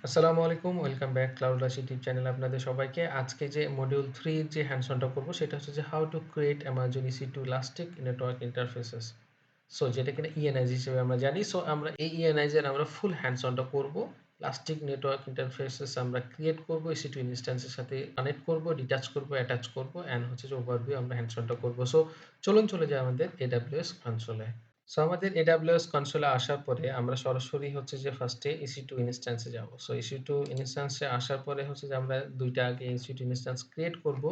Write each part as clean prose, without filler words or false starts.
আসসালামু আলাইকুম, welcome back ClouDolus YouTube চ্যানেলে আপনাদের সবাইকে। আজকে যে মডিউল 3 এর যে হ্যান্ডস অনটা করব সেটা হচ্ছে যে how to create Amazon EC2 elastic network interfaces. So যেটা কিনা ENIs হিসেবে আমরা জানি। সো আমরা এই ENIs এর আমরা ফুল হ্যান্ডস অনটা করব। ইলাস্টিক নেটওয়ার্ক ইন্টারফেসেস আমরা ক্রিয়েট করব, EC2 ইনস্ট্যান্সের সাথে কানেক্ট করব, ডিটাচ করব, অ্যাটাচ করব এন্ড হচ্ছে যে ওভারভিউ আমরা হ্যান্ডস অনটা করব। সো চলুন চলে যাই আমাদের AWS কনসোলে। সো আমাদের AWS কনসোলে আসার পরে আমরা সরাসরি হচ্ছে যে ফার্স্টে EC2 ইনস্ট্যান্সে যাব। সো EC2 ইনস্ট্যান্সে আসার পরে হচ্ছে যে আমরা ২ টা আগে EC2 ইনস্ট্যান্স ক্রিয়েট করব,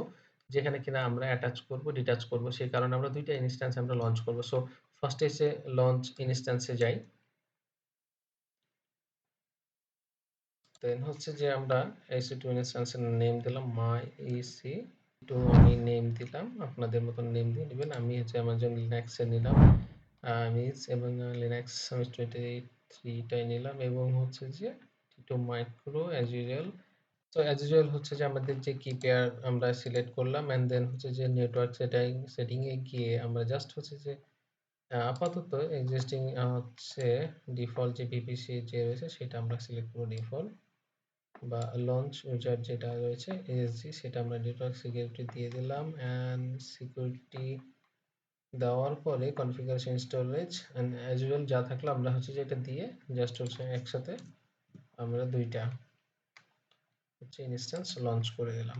যেখানে কিনা আমরা অ্যাটাচ করব, ডিটাচ করব। সেই কারণে আমরা ২ টা ইনস্ট্যান্স আমরা লঞ্চ করব। সো ফার্স্টে এসে লঞ্চ ইনস্ট্যান্সে যাই। দেন হচ্ছে যে আমরা EC2 ইনস্ট্যান্সের নেম দিলাম my EC2 আমি নেম দিলাম। আপনাদের মতন নেম দিয়ে নিবেন। আমি হচ্ছে Amazon Linux এর নিলাম। মিস এবং লিনাক্স আমি 23 টাই নিলাম এবং হচ্ছে যে টিটো মাইক্রো অ্যাজ ইউজুয়াল। তো অ্যাজ ইউজুয়াল হচ্ছে যে আমাদের যে কি পেয়ার আমরা সিলেক্ট করলাম এন্ড দেন হচ্ছে যে নেটওয়ার্ক সেটিং এ গিয়ে আমরা জাস্ট হচ্ছে যে আপাতত এক্সিস্টিং হচ্ছে ডিফল্ট যে VPC যে রয়েছে সেটা আমরা সিলেক্ট করব ডিফল্ট, বা লঞ্চ উইজার্ড যেটা রয়েছে ASG সেটা আমরা নেটওয়ার্ক সিকিউরিটি দিয়ে দিলাম এন্ড সিকিউরিটি দেওয়ার পরে configuration storage and as usual যা থাকলো আমরা হচ্ছে যে এটা দিয়ে জাস্ট হচ্ছে একসাথে আমরা ২ টা হচ্ছে ইনস্ট্যান্স লঞ্চ করে দিলাম।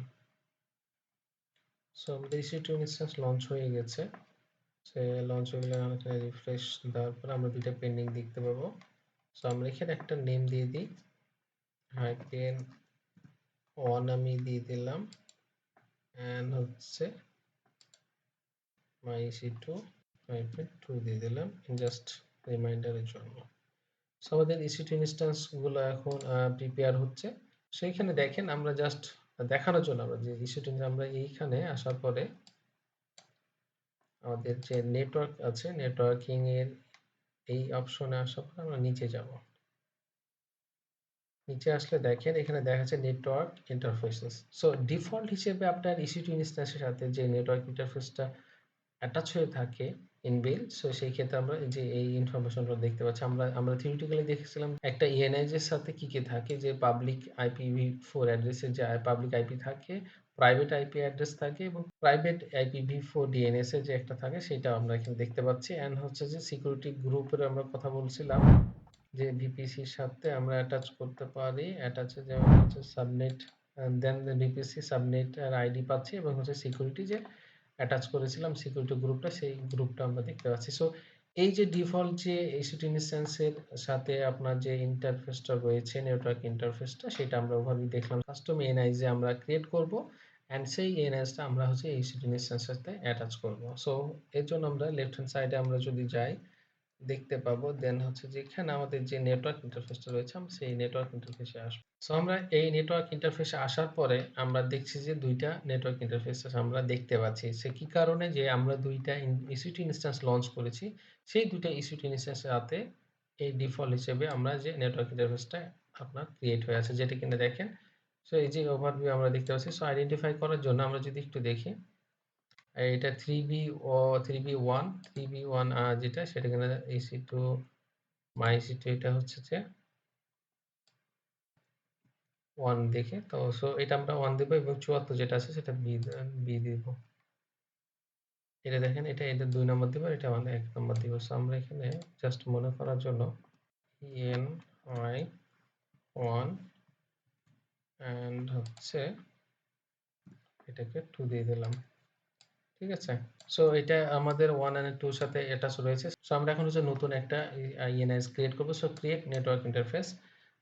সো আমাদের EC2 ইনস্ট্যান্স লঞ্চ হয়ে গেছে। সে লঞ্চ হয়ে গেলে এখানে রিফ্রেশ দেওয়ার পরে আমরা ২ টা পেন্ডিং দেখতে পাবো। সো আমরা এখানে একটা নেম দিয়ে দিই, হাইফেন 1 আমি দিয়ে দিলাম এন্ড হচ্ছে my EC2 হাইফেন 2 দিয়ে দিলাম জাস্ট রিমাইন্ডারের জন্য। সো আমাদের EC2 ইনস্ট্যান্স গুলো এখন প্রিপেয়ার হচ্ছে। সেইখানে দেখেন আমরা জাস্ট দেখানোর জন্য আমরা যে EC2 আমরা এইখানে আসার পরে আমাদের যে নেটওয়ার্ক আছে নেটওয়ার্কিং এর এই অপশনে আসার পর আমরা নিচে যাব। নিচে আসলে দেখেন এখানে দেখা যাচ্ছে নেটওয়ার্ক ইন্টারফেসেস। সো ডিফল্ট হিসেবে আপনার EC2 ইনস্ট্যান্সের সাথে যে নেটওয়ার্ক ইন্টারফেসটা অ্যাটাচ হয়ে থাকে ইনবিল্ট, সো সেই ক্ষেত্রে আমরা এই যে এই ইনফরমেশনটা দেখতে পাচ্ছি। আমরা থিওরিটিক্যালি দেখেছিলাম একটা ENIs এর সাথে কি কি থাকে, যে পাবলিক IPv4 অ্যাড্রেসের যে পাবলিক আইপি থাকে, প্রাইভেট আইপি অ্যাড্রেস থাকে এবং প্রাইভেট IPv4 DNS এর যে একটা থাকে সেটা আমরা এখানে দেখতে পাচ্ছি। এন্ড হচ্ছে যে সিকিউরিটি গ্রুপের আমরা কথা বলছিলাম যে VPCর সাথে আমরা অ্যাটাচ করতে পারি। অ্যাটাচে যেমন হচ্ছে সাবনেট দেন VPC সাবনেট আর আইডি পাচ্ছি এবং হচ্ছে সিকিউরিটি যে অ্যাটাচ করেছিলাম সিকিউরিটি গ্রুপটা, সেই গ্রুপটা আমরা দেখতে পাচ্ছি। সো এই যে ডিফল্ট যে EC2 ইনস্ট্যান্সের সাথে আপনার যে ইন্টারফেসটা রয়েছে নেটওয়ার্ক ইন্টারফেসটা সেটা আমরা ওভারভিউ দেখলাম। কাস্টম ENIs যে আমরা ক্রিয়েট করব এন্ড সেই ENIs টা আমরা হচ্ছে EC2 ইনস্ট্যান্সের সাথে অ্যাটাচ করব। সো এর জন্য আমরা লেফট হ্যান্ড সাইডে আমরা যদি যাই দেখতে পাবো। দেন হচ্ছে যেখানে আমাদের যে নেটওয়ার্ক ইন্টারফেসটা রয়েছে আমরা সেই নেটওয়ার্ক ইন্টারফেসে আসবো। সো আমরা এই নেটওয়ার্ক ইন্টারফেসে আসার পরে আমরা দেখছি যে ২ টা নেটওয়ার্ক ইন্টারফেস আমরা দেখতে পাচ্ছি। সে কি কারণে, যে আমরা ২ টা EC2 ইনস্ট্যান্স লঞ্চ করেছি। সেই ২ টা EC2 ইনস্ট্যান্সের সাথে এই ডিফল্ট হিসেবে আমরা যে নেটওয়ার্ক ইন্টারফেসটা আপনার ক্রিয়েট হয়ে আছে যেটা কিনা দেখেন। সো এই যে ওভারভিউ আমরা দেখতে পাচ্ছি। সো আইডেন্টিফাই করার জন্য আমরা যদি একটু দেখি এটা 3B ও 3B1 3B1 যেটা সেটা কিনা EC2 my EC2 এটা হচ্ছে যে 1 দেখে তো। সো এটা আমরা 1 দেব এবং ৭৪ যেটা আছে সেটা বি দিব। এটা দেখেন এটা ২ নম্বর দিব, এটা আমাদের ১ নম্বর দিব। সো আমরা এখানে জাস্ট মনে করার জন্য ENI 1 এন্ড হচ্ছে এটাকে 2 দিয়ে দিলাম। ঠিক আছে? সো এটা আমাদের 1 এন্ড 2 এর সাথে অ্যাটাচ রয়েছে। সো আমরা এখন হচ্ছে নতুন একটা ENIs ক্রিয়েট করব। So create network interface.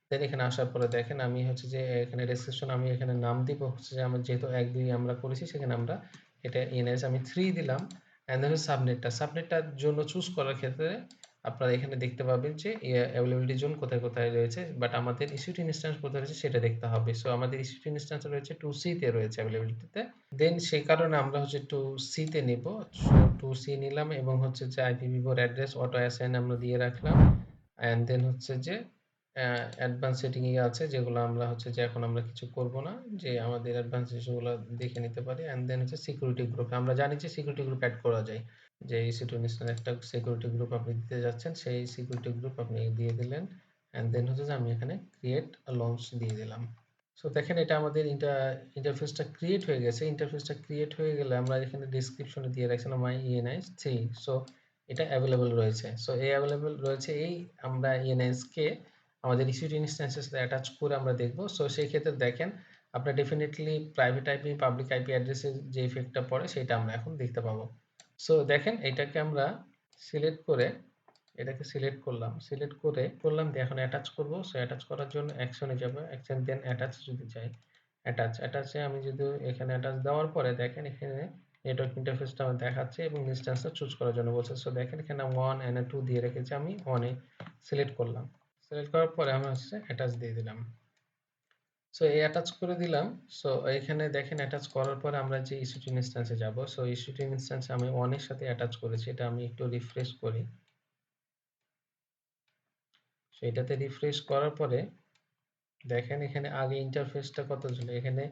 Then এখানে আসার পরে দেখেন আমি হচ্ছে যে এখানে ডেসক্রিপশন আমি এখানে নাম দিব হচ্ছে যে আমার যেহেতু ১ ২ আমরা করেছি সেখানে আমরা এটা ENIs আমি 3 দিলাম। এন্ড দেন সাবনেটটার জন্য চুজ করার ক্ষেত্রে আপনারা এখানে দেখতে পাবেন যে অ্যাভেইলেবিলিটি জোন কোথায় কোথায় রয়েছে, বাট আমাদের EC2 ইনস্ট্যান্স কোথায় রয়েছে সেটা দেখতে হবে। সো আমাদের EC2 ইনস্ট্যান্স রয়েছে 2C তে রয়েছে অ্যাভেইলেবিলিটিতে। দেন সেই কারণে আমরা হচ্ছে 2C তে নিব। সো 2C নিলাম এবং হচ্ছে যে IPv4 অ্যাড্রেস অটো অ্যাসাইন আমরা দিয়ে রাখলাম। এন্ড দেন হচ্ছে যে অ্যাডভান্স সেটিং এ আছে যেগুলো আমরা হচ্ছে যে এখন আমরা কিছু করব না, যে আমাদের অ্যাডভান্স ইস্যুগুলো দেখে নিতে পারি। এন্ড দেন হচ্ছে সিকিউরিটি গ্রুপ আমরা জানি যে সিকিউরিটি গ্রুপ এড করা যায়, যে EC2 ইনস্ট্যান্স একটা সিকিউরিটি গ্রুপ আপনি দিতে যাচ্ছেন সেই সিকিউরিটি গ্রুপ আপনি দিয়ে দিলেন। অ্যান্ড দেন হচ্ছে যে আমি এখানে ক্রিয়েট লঞ্চ দিয়ে দিলাম। সো দেখেন এটা আমাদের ইন্টারফেসটা ক্রিয়েট হয়ে গেছে। ইন্টারফেসটা ক্রিয়েট হয়ে গেলে আমরা এখানে ডেসক্রিপশনে দিয়ে রাখছিলাম মাই ENIs 3। সো এটা অ্যাভেলেবল রয়েছে। সো এই অ্যাভেলেবল রয়েছে, এই আমরা ENIs কে আমাদের EC2 ইনস্ট্যান্সের সাথে অ্যাটাচ করে আমরা দেখব। সো সেই ক্ষেত্রে দেখেন আপনার definitely private IP, public IP অ্যাড্রেসের যে ইফেক্টটা পড়ে সেটা আমরা এখন দেখতে পাবো। সো দেখেন এটাকে আমরা সিলেক্ট করে এটাকে সিলেক্ট করলাম, সিলেক্ট করে করলাম দিয়ে এখন অ্যাটাচ করব। সো অ্যাটাচ করার জন্য অ্যাকশনে যাব, অ্যাকশন দেন অ্যাটাচ যদি চাই, অ্যাটাচে আমি যদি এখানে অ্যাটাচ দেওয়ার পরে দেখেন এখানে নেটওয়ার্ক ইন্টারফেসটা আমার দেখাচ্ছে এবং ইনস্ট্যান্সটা চুজ করার জন্য বলছে। সো দেখেন এখানে 1 এন্ড 2 দিয়ে রেখেছি, আমি 1 এ সিলেক্ট করলাম। সিলেক্ট করার পরে আমি হচ্ছে অ্যাটাচ দিয়ে দিলাম। সো এই অ্যাটাচ করে দিলাম। সো এখানে দেখেন অ্যাটাচ করার পরে আমরা যে EC2 ইনস্ট্যান্সে যাব। সো EC2 ইনস্ট্যান্সে আমি 1 এর সাথে অ্যাটাচ করেছি, এটা আমি একটু রিফ্রেশ করি। সো এটাতে রিফ্রেশ করার পরে দেখেন এখানে আগে ইন্টারফেসটা কত ছিল, এখানে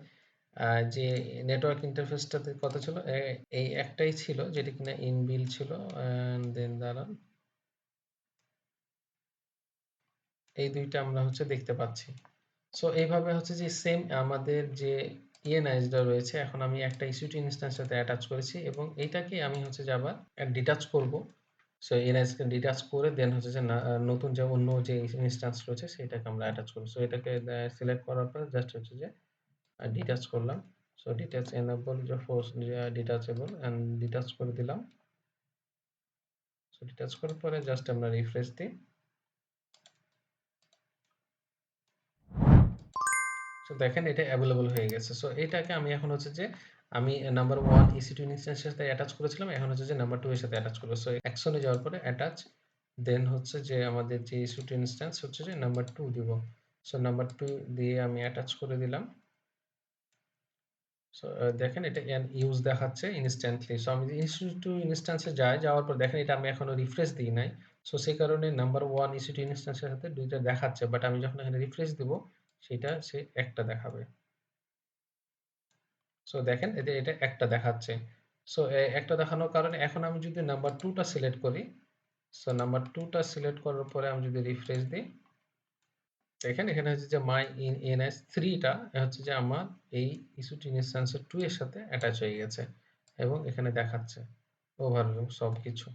যে নেটওয়ার্ক ইন্টারফেসটাতে কত ছিল, এই একটাই ছিল যেটা কিনা ইনবিল ছিল। এন্ড দেন দাঁড়ান, এই দুইটা আমরা হচ্ছে দেখতে পাচ্ছি। সো এইভাবে হচ্ছে যে সেম আমাদের যে ইএনআইসটা রয়েছে, এখন আমি একটা EC2 ইনস্ট্যান্স সাথে অ্যাটাচ করেছি এবং এইটাকে আমি হচ্ছে যে আবার ডিটাচ করব। সো ইএনআইসকে ডিটাচ করে দেন হচ্ছে যে নতুন যে অন্য যে ইনস্ট্যান্স রয়েছে সেটাকে আমরা অ্যাটাচ করব। সো এটাকে সিলেক্ট করার পর জাস্ট হচ্ছে যে ডিটাচ করলাম। সো ডিটাচ এনেবল যে ফোর্স ডিটাচেবল এন্ড ডিটাচ করে দিলাম। সো ডিটাচ করার পরে জাস্ট আমরা রিফ্রেশ দিই। সো দেখেন এটা অ্যাভেলেবল হয়ে গেছে। সো এটাকে আমি এখন হচ্ছে যে আমি নাম্বার 1 EC2 ইনস্ট্যান্সের সাথে অ্যাটাচ করেছিলাম, এখন হচ্ছে যে নাম্বার 2 এর সাথে অ্যাটাচ করব। সো অ্যাকশনে যাওয়ার পরে অ্যাটাচ, দেন হচ্ছে যে আমাদের যে EC2 ইনস্ট্যান্স হচ্ছে যে নাম্বার 2 দিব। সো নাম্বার 2 দিয়ে আমি অ্যাটাচ করে দিলাম। সো দেখেন এটা ইউজ দেখাচ্ছে ইনস্ট্যান্টলি। সো আমি EC2 ইনস্ট্যান্সে যাওয়ার পর দেখেন এটা আমি এখনো রিফ্রেশ দিই নাই। সো সেই কারণে নাম্বার 1 EC2 ইনস্ট্যান্সের সাথে দুইটা দেখাচ্ছে, বাট আমি যখন এখানে রিফ্রেশ দিব সেটা সে একটা দেখাবে। সো দেখেন এটা একটা দেখাচ্ছে। সো একটা দেখানোর কারণে এখন আমি যদি নাম্বার 2 টা সিলেক্ট করি, সো নাম্বার 2 টা সিলেক্ট করার পরে আমি যদি রিফ্রেশ দিই, দেখেন এখানে হচ্ছে যে মাই এনএস 3 টা হচ্ছে যে আমার এই EC2 ইনস্ট্যান্সের 2 এর সাথে অ্যাটাচ হয়ে গেছে এবং এখানে দেখাচ্ছে ওভারভিউ সবকিছু।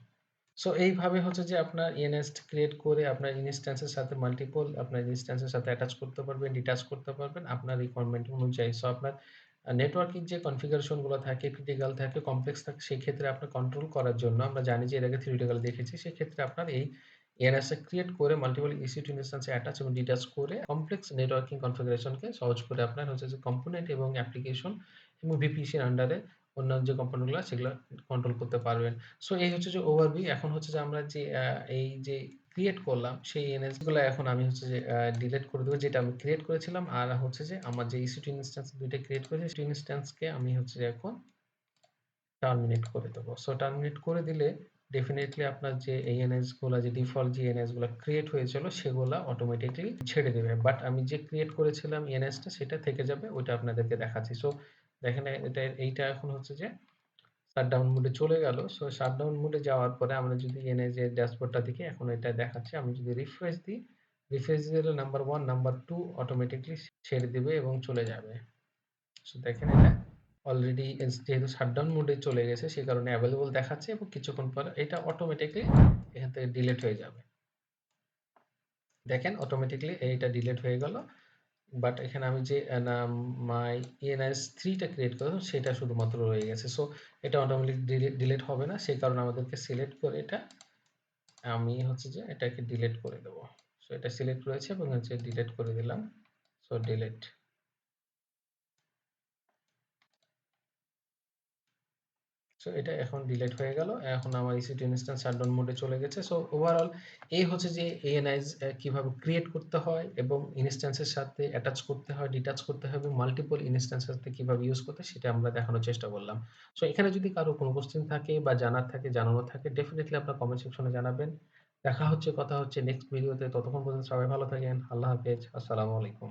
সো এইভাবে হচ্ছে যে আপনার ইএনএস ক্রিয়েট করে আপনার ইনস্ট্যান্সের সাথে মাল্টিপল আপনার ইনস্ট্যান্সের সাথে অ্যাটাচ করতে পারবেন, ডিটাচ করতে পারবেন আপনার রিকোয়ারমেন্ট অনুযায়ী। সো আপনার নেটওয়ার্কিং যে কনফিগারেশন গুলো থাকে, ক্রিটিক্যাল থাকে, কমপ্লেক্স থাকে, সেই ক্ষেত্রে আপনার কন্ট্রোল করার জন্য আমরা জানি যে এর আগে থিওরিটিক্যাল দেখেছি, সেই ক্ষেত্রে আপনার এই এএনএস ক্রিয়েট করে মাল্টিপল EC2 ইনস্ট্যান্সে অ্যাটাচ এবং ডিটাচ করে কমপ্লেক্স নেটওয়ার্কিং কনফিগারেশনকে সহজ করে আপনার হচ্ছে যে কম্পোনেন্ট এবং অ্যাপ্লিকেশন এবং VPC-র আন্ডারে অন্যান্য যে কম্পোনেন্টগুলো সেগুলো কন্ট্রোল করতে পারবেন। সো এই হচ্ছে যে ওভারভিউ। এখন হচ্ছে যে আমরা যে এই যে ক্রিয়েট করলাম সেই এনএস গুলো এখন আমি হচ্ছে যে ডিলিট করে দেবো, যেটা আমি ক্রিয়েট করেছিলাম। আর হচ্ছে যে আমার যে EC2 ইনস্ট্যান্স দুইটা ক্রিয়েট করেছি সেই ইনস্ট্যান্সকে আমি হচ্ছে যে এখন টার্মিনেট করে দেবো। সো টার্মিনেট করে দিলে ডেফিনেটলি আপনার যে এএনএস গুলা, যে ডিফল্ট যে এএনএস গুলা ক্রিয়েট হয়েছিল সেগুলা অটোমেটিক্যালি ছেড়ে দেবে। বাট আমি যে ক্রিয়েট করেছিলাম এএনএসটা সেটা থেকে যাবে, ওইটা আপনাদেরকে দেখাচ্ছি। সো দেখেন এইটা এখন হচ্ছে যে শাটডাউন মোডে চলে গেল। সো শাটডাউন মোডে যাওয়ার পরে আমরা যদি এনে যে ড্যাশবোর্ডটা দেখি, এখন এটা দেখাচ্ছে। আমি যদি রিফ্রেশ দিই, রিফ্রেশ দিলে নাম্বার 1 নাম্বার 2 অটোমেটিক্যালি ছেড়ে দিবে এবং চলে যাবে। সো দেখেন এটা অলরেডি যেহেতু শাটডাউন মোডে চলে গেছে সে কারণে অ্যাভেলেবল দেখাচ্ছে এবং কিছুক্ষণ পরে এটা অটোমেটিক্যালি এখান থেকে ডিলিট হয়ে যাবে। দেখেন অটোমেটিক্যালি এইটা ডিলিট হয়ে গেল। বাট এখানে আমি যে মাই ENIs 3 টা ক্রিয়েট করলাম সেটা শুধুমাত্র রয়ে গেছে। সো এটা অটোমেটিক ডিলিট হবে না, সেই কারণে আমাদেরকে সিলেক্ট করে এটা আমি হচ্ছে যে এটাকে ডিলিট করে দেব। সো এটা সিলেক্ট রয়েছে এবং হচ্ছে ডিলিট করে দিলাম। So delete. সো এটা এখন ডিলিট হয়ে গেল। এখন আমার EC2 ইনস্ট্যান্স শাটডাউন মোডে চলে গেছে। সো ওভারঅল এই হচ্ছে যে ENIs কিভাবে ক্রিয়েট করতে হয় এবং ইনস্ট্যান্সের সাথে অ্যাটাচ করতে হয়, ডিটাচ করতে হয় এবং মাল্টিপল ইনস্ট্যান্সের সাথে কিভাবে ইউজ করতে হয় সেটা আমরা দেখানোর চেষ্টা করলাম। সো এখানে যদি কারো কোনো কোশ্চেন থাকে বা জানার থাকে, জানানোর থাকে, ডেফিনিটলি আপনার কমেন্ট সেকশনে জানাবেন। দেখা হচ্ছে, কথা হচ্ছে নেক্সট ভিডিওতে। ততক্ষণ পর্যন্ত সবাই ভালো থাকেন। আল্লাহ হাফেজ। আসসালামু আলাইকুম।